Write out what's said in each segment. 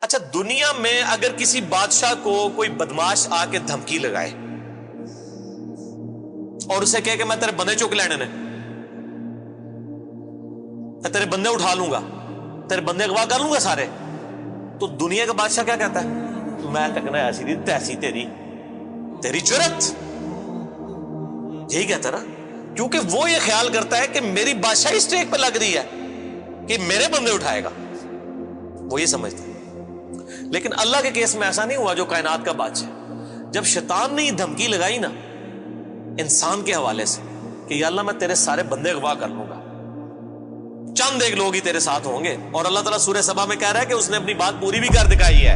اچھا، دنیا میں اگر کسی بادشاہ کو کوئی بدماش آ کے دھمکی لگائے اور اسے کہے کہ میں تیرے بندے چک لینے نے، میں تیرے بندے اٹھا لوں گا، تیرے بندے اغوا کر لوں گا سارے، تو دنیا کا بادشاہ کیا کہتا ہے؟ میں تکنا ایسی دی تیسی تیری جرت، یہی کہتا نا، کیونکہ وہ یہ خیال کرتا ہے کہ میری بادشاہی اسٹیک پہ لگ رہی ہے کہ میرے بندے اٹھائے گا، وہ یہ سمجھتا ہے۔ لیکن اللہ کے کیس میں ایسا نہیں ہوا جو کائنات کا بادشاہ، جب شیطان نے یہ دھمکی لگائی نا انسان کے حوالے سے کہ یا اللہ میں تیرے سارے بندے اغوا کر لوں گا، چند ایک لوگ ہی تیرے ساتھ ہوں گے، اور اللہ تعالیٰ سورہ سبا میں کہہ رہا ہے کہ اس نے اپنی بات پوری بھی کر دکھائی ہے،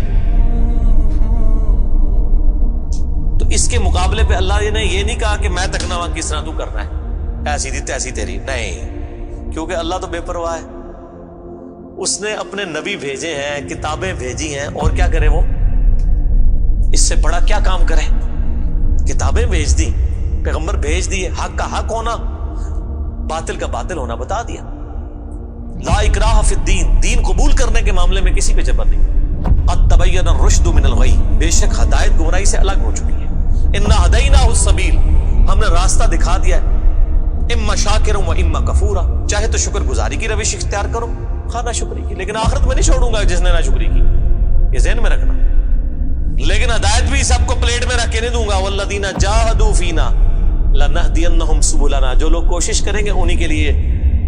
تو اس کے مقابلے پہ اللہ نے یہ نہیں کہا کہ میں تکنا وہاں کس طرح تو کرنا ہے ایسی دی تیسی تیری، نہیں، کیونکہ اللہ تو بے پرواہ ہے، اس نے اپنے نبی بھیجے ہیں، کتابیں بھیجی ہیں، اور کیا کرے وہ؟ اس سے بڑا کیا کام کرے؟ کتابیں بھیج دی، پیغمبر بھیج دیے، حق کا حق ہونا، باطل کا باطل ہونا بتا دیا۔ لا اکراہ فی الدین، دین قبول کرنے کے معاملے میں کسی پہ جبر نہیں۔ قد تبین الرشد من الغی، بے شک ہدایت گمراہی سے الگ ہو چکی ہے۔ انا ہدیناہ السبیل، ہم نے راستہ دکھا دیا ہے، اما شاکرا و اما کفورا، چاہے تو شکر گزاری کی روش اختیار کرو، خواہ نہ شکری کی، لیکن آخرت میں نہیں چھوڑوں گا جس نے نہ شکری کی، یہ ذہن میں رکھنا۔ لیکن ہدایت بھی سب کو پلیٹ میں رکھ کے نہیں دوں گا، والذین جاہدوا فینا لنہدینہم سبلنا، جو لوگ کوشش کریں گے انہی کے لیے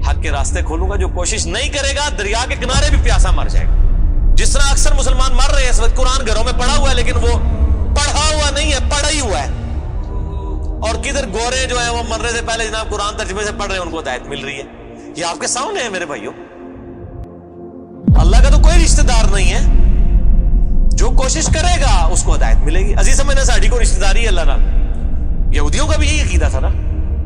حق کے راستے کھولوں گا، جو کوشش نہیں کرے گا دریا کے کنارے بھی پیاسا مر جائے گا۔ جس طرح اکثر مسلمان مر رہے ہیں اس وقت، قرآن گھروں میں پڑھا ہوا ہے لیکن وہ پڑھا ہوا نہیں ہے، پڑھا ہی ہوا ہے، اور کدھر گورے جو ہیں وہ مرنے سے پہلے جناب قرآن ترجمے سے پڑھ رہے ہیں، ان کو ہدایت مل رہی ہے۔ یہ آپ کے سامنے ہے میرے بھائیوں، اللہ کا تو کوئی رشتہ دار نہیں ہے، جو کوشش کرے گا اس کو ہدایت ملے گی۔ عزیز سمجھنا، ساڑھی کو رشتہ داری ہے اللہ نال، یہودیوں کا بھی یہی عقیدہ تھا نا،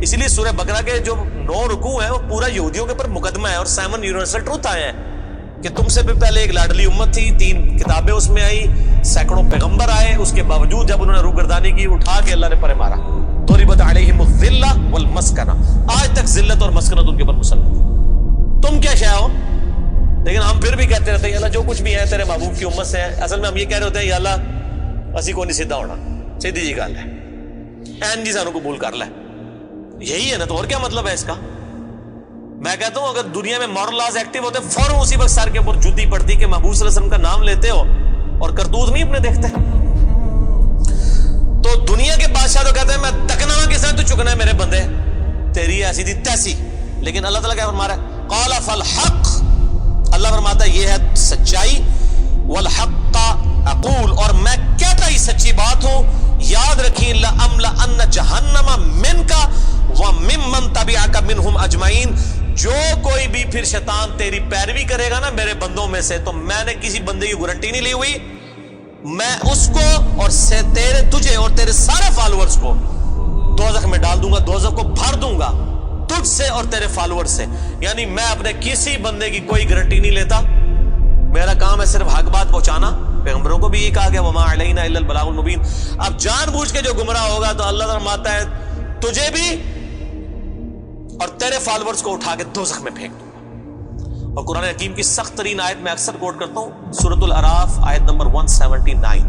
اس لیے سورہ بقرہ کے جو 9 رکوع ہیں وہ پورا یہودیوں کے اوپر مقدمہ ہے، اور 7 یونیورسل ٹروتھ آئے ہیں کہ تم سے بھی پہلے ایک لاڈلی امت تھی، 3 کتابیں اس میں آئی، سینکڑوں پیغمبر آئے، اس کے باوجود جب انہوں نے روگردانی کی اٹھا کے اللہ نے پرے مارا۔ ضربت علیہم الذلہ والمسکنہ، آج تک ذلت اور مسکنت ان کے اوپر مسلط، تم کیا شے ہو؟ لیکن ہم پھر بھی کہتے رہتے ہیں یا اللہ جو کچھ بھی ہے تیرے محبوب کی امت سے ہے۔ اصل میں ہم یہ کہہ رہے ہوتے ہیں یا اللہ اسی کو نہیں سیدھا ہونا، سیدھی جی گل ہے، این جی سانو قبول کر لے، یہی ہے نا، تو اور کیا مطلب ہے اس کا؟ میں کہتا ہوں اگر دنیا میں مورل لاز ایکٹیو ہوتے فوراً اسی وقت سر کے اوپر جوتی پڑتی کہ محبوب صلی اللہ علیہ وسلم کا نام لیتے ہو اور کرتوت نہیں اپنے دیکھتے۔ تو دنیا کے بادشاہ تو کہتے ہیں میں تکنا کس طرح تو چکنا ہے میرے بندے، تیری ایسی دی تیسی، لیکن اللہ تعالیٰ کیا فرما رہا ہے؟ قال فالحق، اللہ فرماتا ہے یہ ہے سچائی، والحق اقول، اور میں کہتا ہی سچی بات ہوں، یاد رکھیں لأملأن جہنم منک وممن تبعک منہم اجمعین، جو کوئی بھی پھر شیطان تیری پیروی کرے گا نا میرے بندوں میں سے، تو میں نے کسی بندے کی گارنٹی نہیں لی ہوئی، میں اس کو اور تجھے اور تیرے سارے فالوورز کو دوزخ میں ڈال دوں گا، دوزخ کو بھر دوں گا تجھ سے اور تیرے فالوور سے۔ یعنی میں اپنے کسی بندے کی کوئی گارنٹی نہیں لیتا، میرا کام ہے صرف حق بات پہنچانا، پیغمبروں کو بھی یہ کہا گیا وما علینا الا البلاغ المبین۔ اب جان بوجھ کے جو گمراہ ہوگا تو اللہ فرماتا ہے تجھے بھی اور تیرے فالوورز کو اٹھا کے دوزخ میں پھینک دوں گا۔ اور قرآن حکیم کی سخت ترین آیت میں اکثر کوٹ کرتا ہوں، سورۃ الاعراف آیت نمبر 179،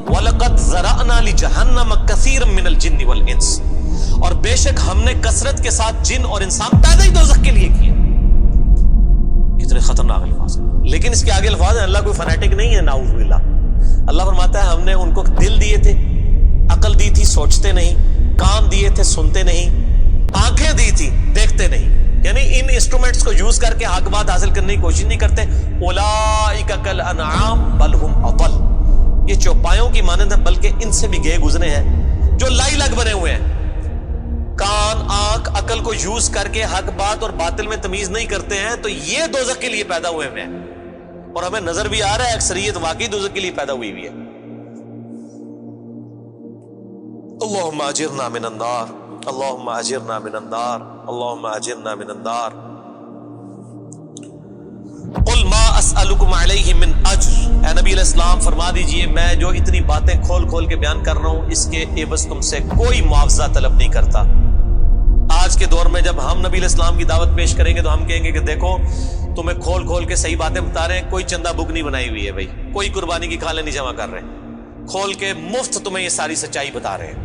وَلَقَدْ ذَرَأْنَا لِجَهَنَّمَ كَثِيرًا مِنَ الْجِنِّ وَالْإِنسِ، اور بے شک ہم نے کثرت کے ساتھ جن اور انسان پیدا ہی دوزخ کے لیے کیے۔ کتنے خطرناک الفاظ ہیں، لیکن اس کے آگے الفاظ ہیں، اللہ کوئی فنیٹک نہیں ہے، نعوذ باللہ۔ اللہ فرماتا ہے ہم نے ان کو دل دیے تھے، عقل دی تھی سوچتے نہیں، کان دیے تھے سنتے نہیں، آنکھیں دی تھی دیکھتے نہیں، یعنی ان انسٹرومنٹس کو یوز کر کے حق بات حاصل کرنے کی کوشش نہیں کرتے۔ اولئک کالانعام بل ہم اضل، یہ چوپایوں کی مانند ہے بلکہ ان سے بھی گئے گزرے ہیں، جو لائی لگ بنے ہوئے ہیں، کان آنکھ عقل کو یوز کر کے حق بات اور باطل میں تمیز نہیں کرتے ہیں، تو یہ دوزخ کے لیے پیدا ہوئے ہیں، اور ہمیں نظر بھی آ رہا ہے اکثریت واقعی دوزخ کے لیے پیدا ہوئی ہوئی ہے۔ اللہم اجرنا من النار، اللہم اجرنا من النار، اللہم اجرنا من النار۔ قل ما اسألکم علیہ من اجر، اے نبی علیہ السلام فرما دیجئے میں جو اتنی باتیں کھول کھول کے بیان کر رہا ہوں اس کے عوض تم سے کوئی معاوضہ طلب نہیں کرتا۔ آج کے دور میں جب ہم نبی علیہ السلام کی دعوت پیش کریں گے تو ہم کہیں گے کہ دیکھو تمہیں کھول کھول کے صحیح باتیں بتا رہے ہیں. کوئی چندہ بک نہیں بنائی ہوئی ہے بھائی, کوئی قربانی کی کھالیں نہیں جمع کر رہے ہیں, کھول کے مفت تمہیں یہ ساری سچائی بتا رہے ہیں.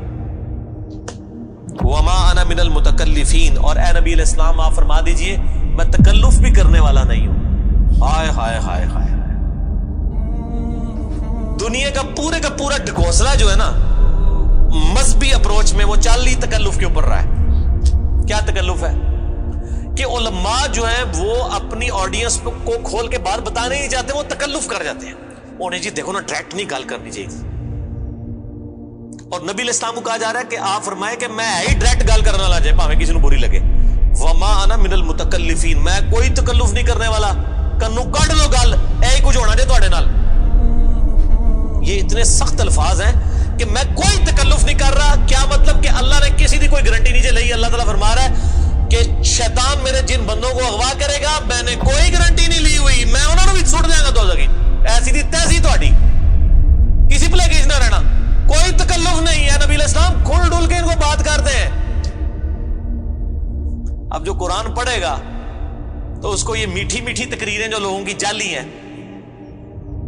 وما انا من المتکلفین, اور اے نبی علیہ السلام آپ فرما دیجئے میں تکلف بھی کرنے والا نہیں ہوں. ہائے ہائے ہائے ہائے, دنیا کا پورا ڈھکوسلا جو ہے نا مذہبی اپروچ میں, وہ چل ہی تکلف کے اوپر رہا ہے. کیا تکلف ہے کہ علماء جو ہیں وہ اپنی آڈینس کو کھول کے بات بتانے نہیں چاہتے, وہ تکلف کر جاتے ہیں. انہیں جی دیکھو نا ڈائریکٹ نہیں گل کرنی چاہیے. اور نبی علیہ السلام کو کہا جا رہا ہے کہ آپ فرمائے کہ میں ہی ڈائریکٹ گل کرنے والا جائے پاویں کسی کو بری لگے. وما انا من المتکلفین, میں کوئی تکلف نہیں کرنے والا. کنو کڈ لو گل, اے کچھ ہونا جے تواڈے نال. یہ اتنے سخت الفاظ ہیں کہ میں کوئی تکلف نہیں کر رہا. کیا مطلب کہ اللہ نے کسی دی کوئی گارنٹی نہیں لئی. اللہ تعالیٰ فرما رہا ہے کہ شیطان میرے جن بندوں کو اغوا کرے گا, میں نے کوئی گارنٹی نہیں لی ہوئی, میں انہوں نے بھی چھوڑ دیا گا. تو ایسی دی تیسی تہاڈی, کسی پلے کیس نہ رہنا, کوئی تکلف نہیں ہے. نبی علیہ السلام کھل ڈل کے ان کو بات کرتے ہیں. اب جو قرآن پڑھے گا تو اس کو یہ میٹھی میٹھی تقریریں جو لوگوں کی جعلی ہیں,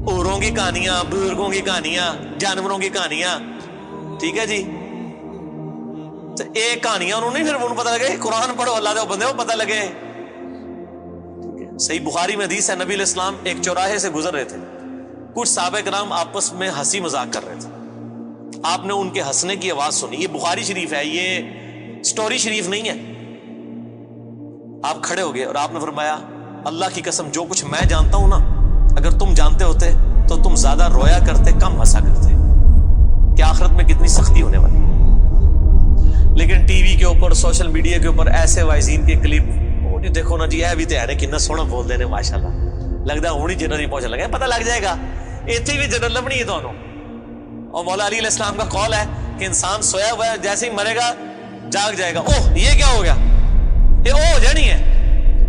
اوروں کی کہانیاں, بزرگوں کی کہانیاں, جانوروں کی کہانیاں, ٹھیک ہے جی, تو ایک کہانیاں انہوں نے پھر انہوں پتہ لگے. قرآن پڑھو اللہ دے بندے کو پتہ لگے. صحیح بخاری میں حدیث ہے, نبی علیہ السلام ایک چوراہے سے گزر رہے تھے. کچھ صحابہ کرام آپس میں ہنسی مذاق کر رہے تھے. آپ نے ان کے ہنسنے کی آواز سنی. یہ بخاری شریف ہے, یہ سٹوری شریف نہیں ہے. آپ کھڑے ہو گئے اور آپ نے فرمایا اللہ کی قسم جو کچھ میں جانتا ہوں نا, اگر تم جانتے ہوتے تو تم زیادہ رویا کرتے, کم ہنسا کرتے. کہ آخرت میں کتنی سختی ہونے والی. لیکن ٹی وی کے اوپر, سوشل میڈیا کے اوپر ایسے وائزین کے کلپ, وہ دیکھو نا جی, اے بھی تے کتنا سونا بول دے نے ماشاءاللہ, لگتا ہونی جنرل ہی پہنچنے لگا. پتہ لگ جائے گا ایتھے بھی جنرل لبنی ہے دونوں. اور مولا علی علیہ السلام کا قول ہے کہ انسان سویا ہوا ہے, جیسے ہی مرے گا جاگ جائے گا. اوہ یہ کیا ہو گیا, یہ او ہو جانی ہے.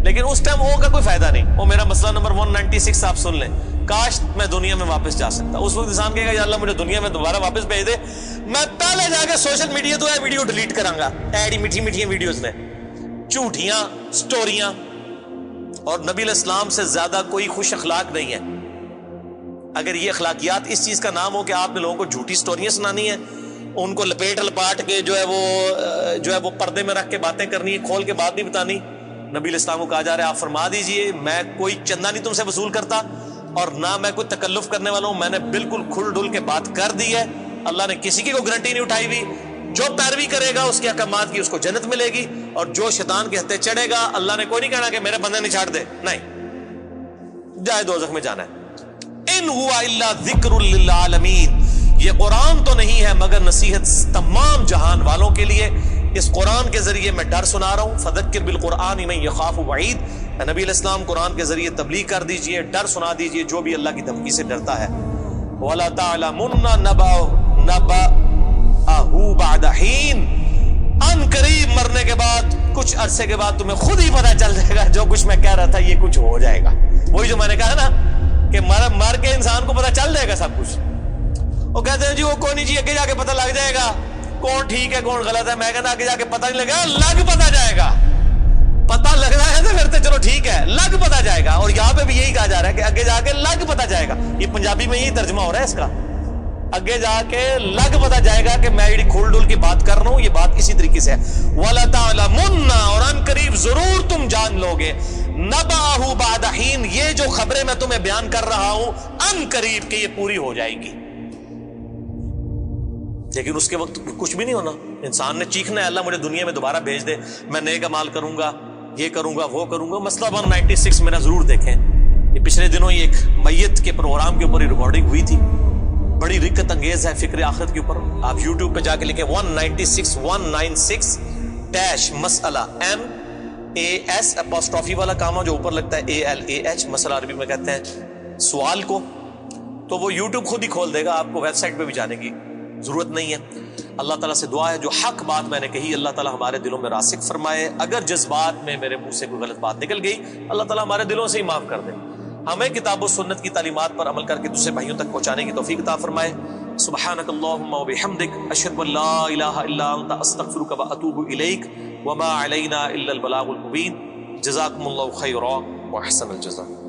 لیکن اس ٹائم او کا کوئی فائدہ نہیں. وہ میرا مسئلہ نمبر 196 آپ سن لیں. کاش میں دنیا میں واپس جا سکتا. اس وقت انسان کہے گا یا اللہ مجھے دنیا میں دوبارہ واپس بھیج دے, میں پہلے جا کے سوشل میڈیا تو یہ ویڈیو ڈیلیٹ کراں گا. ایڈی میٹھی میٹھی ویڈیوز نے, جھوٹیاں سٹوریاں. اور نبی علیہ السلام سے زیادہ کوئی خوش اخلاق نہیں ہے. اگر یہ اخلاقیات اس چیز کا نام ہو کہ آپ نے لوگوں کو جھوٹی سٹوریاں سنانی ہیں, ان کو لپیٹ لپاٹ کے جو ہے وہ پردے میں رکھ کے باتیں کرنی ہے, کھول کے بات نہیں بتانی. نبی علیہ السلام کو کہا جا رہا ہے آپ فرما دیجئے میں کوئی چندہ نہیں تم سے وصول کرتا, اور نہ میں کوئی تکلف کرنے والا ہوں. میں نے بالکل کھل ڈل کے بات کر دی ہے. اللہ نے کسی کی کوئی گارنٹی نہیں اٹھائی ہوئی. جو پیروی کرے گا اس کے احکامات کی اس کو جنت ملے گی, اور جو شیطان کے ہتھے چڑھے گا اللہ نے کوئی نہیں کہنا کہ میرے بندے نہیں چھاڑ دے, نہیں جائے دوزخ میں جانا ہے. ان ہوا الا ذکر للعالمین, یہ قرآن تو نہیں ہے مگر نصیحت تمام جہان والوں کے لیے. اس قرآن کے ذریعے میں ڈر سنا رہا ہوں. فذکر بالقرآن من یخاف وعید, نبی علیہ السلام قرآن کے ذریعے تبلیغ کر دیجئے, ڈر سنا دیجئے جو بھی اللہ کی دھمکی سے ڈرتا ہے. وَلَا تَعْلَمُنَّ نَبَأَهُ بَعْدَ حِينٍ, ان قریب مرنے کے بعد کچھ عرصے کے بعد تمہیں خود ہی پتہ چل جائے گا جو کچھ میں کہہ رہا تھا یہ کچھ ہو جائے گا. وہی جو میں نے کہا نا کہ مر کے انسان کو پتہ چل جائے گا سب کچھ. وہ کہتے ہیں جی وہ کوئی نہیں جی, آگے جا کے پتہ لگ جائے گا کون ٹھیک ہے کون غلط ہے. میں کہتا آگے جا کے پتہ نہیں لگے گا, لگ پتہ جائے گا. پتہ لگ رہا ہے تو پھر تو چلو ٹھیک ہے, لگ پتہ جائے گا. اور یہاں پہ بھی یہی کہا جا رہا ہے کہ آگے جا کے لگ پتہ جائے گا. یہ پنجابی میں یہی ترجمہ ہو رہا ہے اس کا, آگے جا کے لگ پتہ جائے گا کہ میں یہ کھول ڈول کی بات کر رہا ہوں, یہ بات اسی طریقے سے ہے. وَلَا تَعْلَمُنَّ, اور ان قریب ضرور تم جان لوگے, نَبَأَهُ بَعْدَ حِينٍ, یہ جو خبریں میں تمہیں بیان کر رہا ہوں ان قریب کہ یہ پوری ہو جائے گی. لیکن اس کے وقت کچھ بھی نہیں ہونا. انسان نے چیخنا ہے اللہ مجھے دنیا میں دوبارہ بھیج دے, میں نیک اعمال کروں گا, یہ کروں گا, وہ کروں گا. مسئلہ 196 میرا ضرور دیکھیں. یہ پچھلے دنوں یہ ایک میت کے پروگرام کے اوپر ریکارڈنگ ہوئی تھی, بڑی رکت انگیز ہے فکر آخرت کے اوپر. آپ یوٹیوب پہ جا کے لکھیں 196 مسئلہ, MAS اپوسٹرافی والا کام جو اوپر لگتا ہے ALAH, مسئلہ عربی میں کہتے ہیں سوال کو. تو وہ یوٹیوب خود ہی کھول دے گا, آپ کو ویب سائٹ پہ بھی جانے کی ضرورت نہیں ہے. اللہ تعالیٰ سے دعا ہے جو حق بات میں نے کہی اللہ تعالیٰ ہمارے دلوں میں راسخ فرمائے. اگر جذبات میں میرے منہ سے کوئی غلط بات نکل گئی اللہ تعالیٰ ہمارے دلوں سے ہی معاف کر دے. ہمیں کتاب و سنت کی تعلیمات پر عمل کر کے دوسرے بھائیوں تک پہنچانے کی توفیق عطا فرمائے. سبحانک اللہم و بحمدک, اشہد ان لا الہ الا انت, استغفرک و اتوب الیک, وما علینا الا البلاغ المبین. جزاکم اللہ خیرا. واحسن الجزاء.